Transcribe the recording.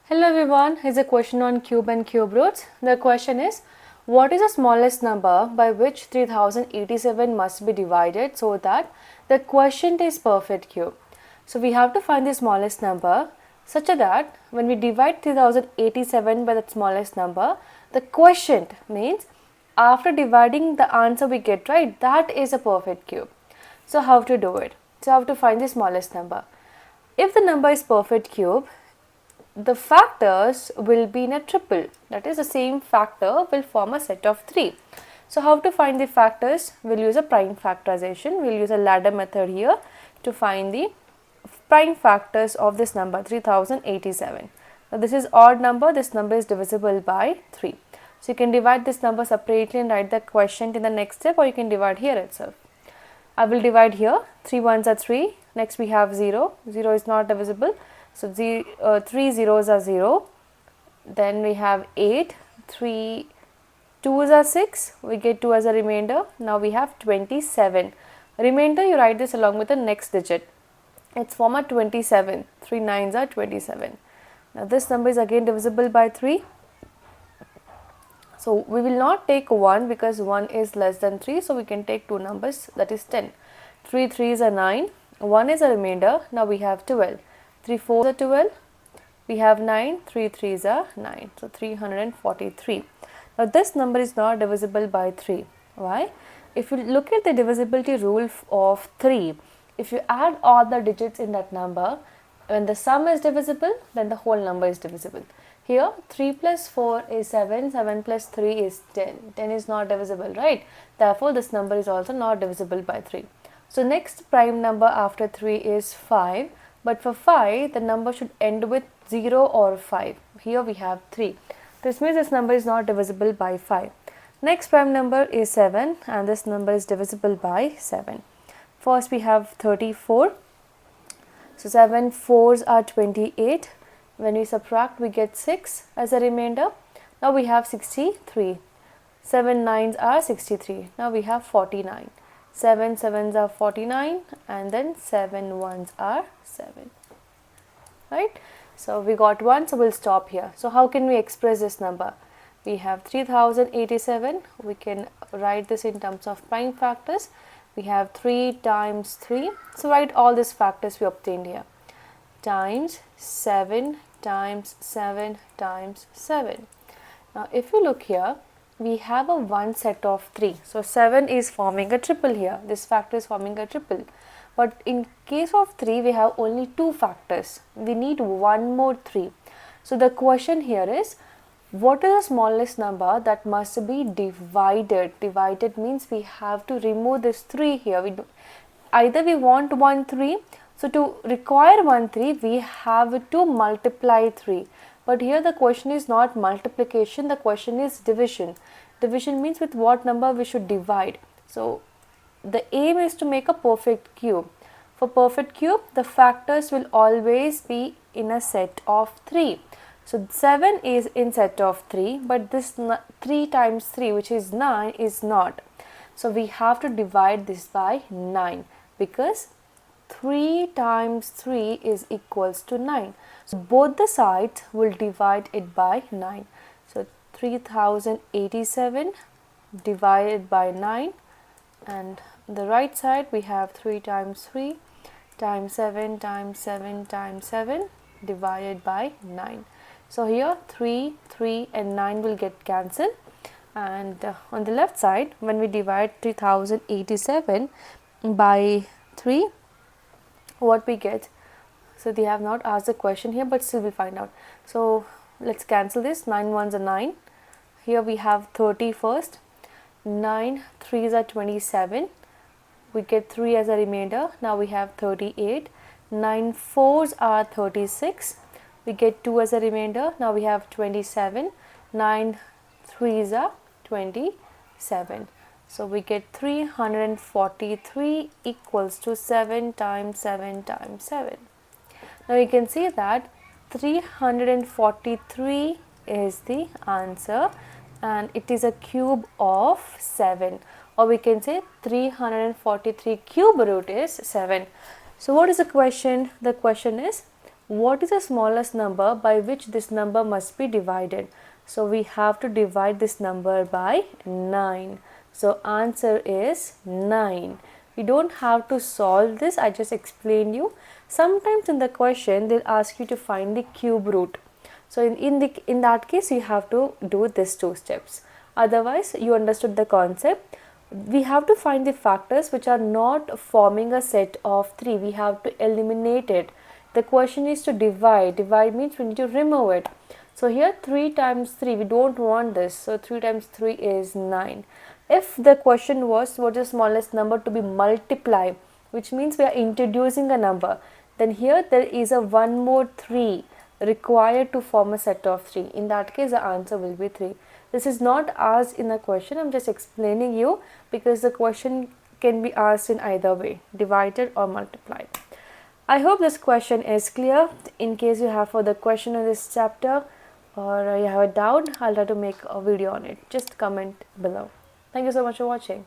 Hello everyone, here's a question on cube and cube roots. The question is, what is the smallest number by which 3087 must be divided so that the quotient is perfect cube? So we have to find the smallest number such that when we divide 3087 by the smallest number, the quotient means after dividing the answer we get right, that is a perfect cube. So how to do it? So how to find the smallest number? If the number is perfect cube, the factors will be in a triple, that is the same factor will form a set of 3. So how to find the factors? We'll use a prime factorization. We'll use a ladder method here to find the prime factors of this number 3087. Now this is odd number, this number is divisible by 3. So you can divide this number separately and write the quotient in the next step, or you can divide here itself. I will divide here, 3 ones are 3, next we have 0, 0 is not divisible. So 3 zeros are 0, then we have 8, 3 2s are 6, we get 2 as a remainder. Now we have 27. Remainder you write this along with the next digit. It's form a 27, 3 9s are 27. Now this number is again divisible by 3. So we will not take 1 because 1 is less than 3, so we can take 2 numbers, that is 10. 3 3s are 9, 1 is a remainder, now we have 12. 3 4s are 12, we have 9, 3 3s are 9, so 343. Now this number is not divisible by 3. Why? If you look at the divisibility rule of 3, if you add all the digits in that number, when the sum is divisible, then the whole number is divisible. Here 3 plus 4 is 7, 7 plus 3 is 10, 10 is not divisible, right? Therefore this number is also not divisible by 3. So next prime number after 3 is 5. But for 5, the number should end with 0 or 5. Here we have 3. This means this number is not divisible by 5. Next prime number is 7 and this number is divisible by 7. First we have 34. So 7 4s are 28. When we subtract we get 6 as a remainder. Now we have 63. 7 9s are 63. Now we have 49. 7 7s are 49 and then 7 1s are 7, right? So we got 1, so we'll stop here. So how can we express this number? We have 3087, we can write this in terms of prime factors. We have 3 times 3, so write all these factors we obtained here, times 7 times 7 times 7. Now if you look here, we have a one set of 3. So 7 is forming a triple here. This factor is forming a triple. But in case of 3, we have only 2 factors. We need one more 3. So the question here is, what is the smallest number that must be divided? Divided means we have to remove this 3 here. Either we want 1 3. So to require 1 3, we have to multiply 3. But here the question is not multiplication, the question is division. Division means with what number we should divide. So the aim is to make a perfect cube. For perfect cube, the factors will always be in a set of 3. So 7 is in set of 3, but this 3 times 3, which is 9, is not. So we have to divide this by 9 because 3 times 3 is equals to 9. So both the sides will divide it by 9. So 3087 divided by 9, and the right side we have 3 times 3 times 7 times 7 times 7 divided by 9. So here 3, 3 and 9 will get cancelled, and on the left side when we divide 3087 by 3, what we get? So they have not asked the question here, but still we'll find out. So let's cancel this. 9 1s are 9. Here we have 30 first. 9 3s are 27. We get 3 as a remainder. Now we have 38. 9 4s are 36. We get 2 as a remainder. Now we have 27. 9 3s are 27. So we get 343 equals to 7 times 7 times 7. Now you can see that 343 is the answer and it is a cube of 7, or we can say 343 cube root is 7. So what is the question? The question is, What is the smallest number by which this number must be divided? So we have to divide this number by 9. So answer is 9. You don't have to solve this, I just explained you. Sometimes in the question they'll ask you to find the cube root. So in that case you have to do these two steps. Otherwise you understood the concept. We have to find the factors which are not forming a set of 3. We have to eliminate it. The question is to divide. Divide means we need to remove it. So here 3 times 3, we don't want this. So 3 times 3 is 9. If the question was what is the smallest number to be multiplied, which means we are introducing a number, then here there is a one more 3 required to form a set of 3. In that case the answer will be 3. This is not asked in a question, I am just explaining you because the question can be asked in either way, divided or multiplied. I hope this question is clear. In case you have further question on this chapter or you have a doubt, I'll try to make a video on it. Just comment below. Thank you so much for watching.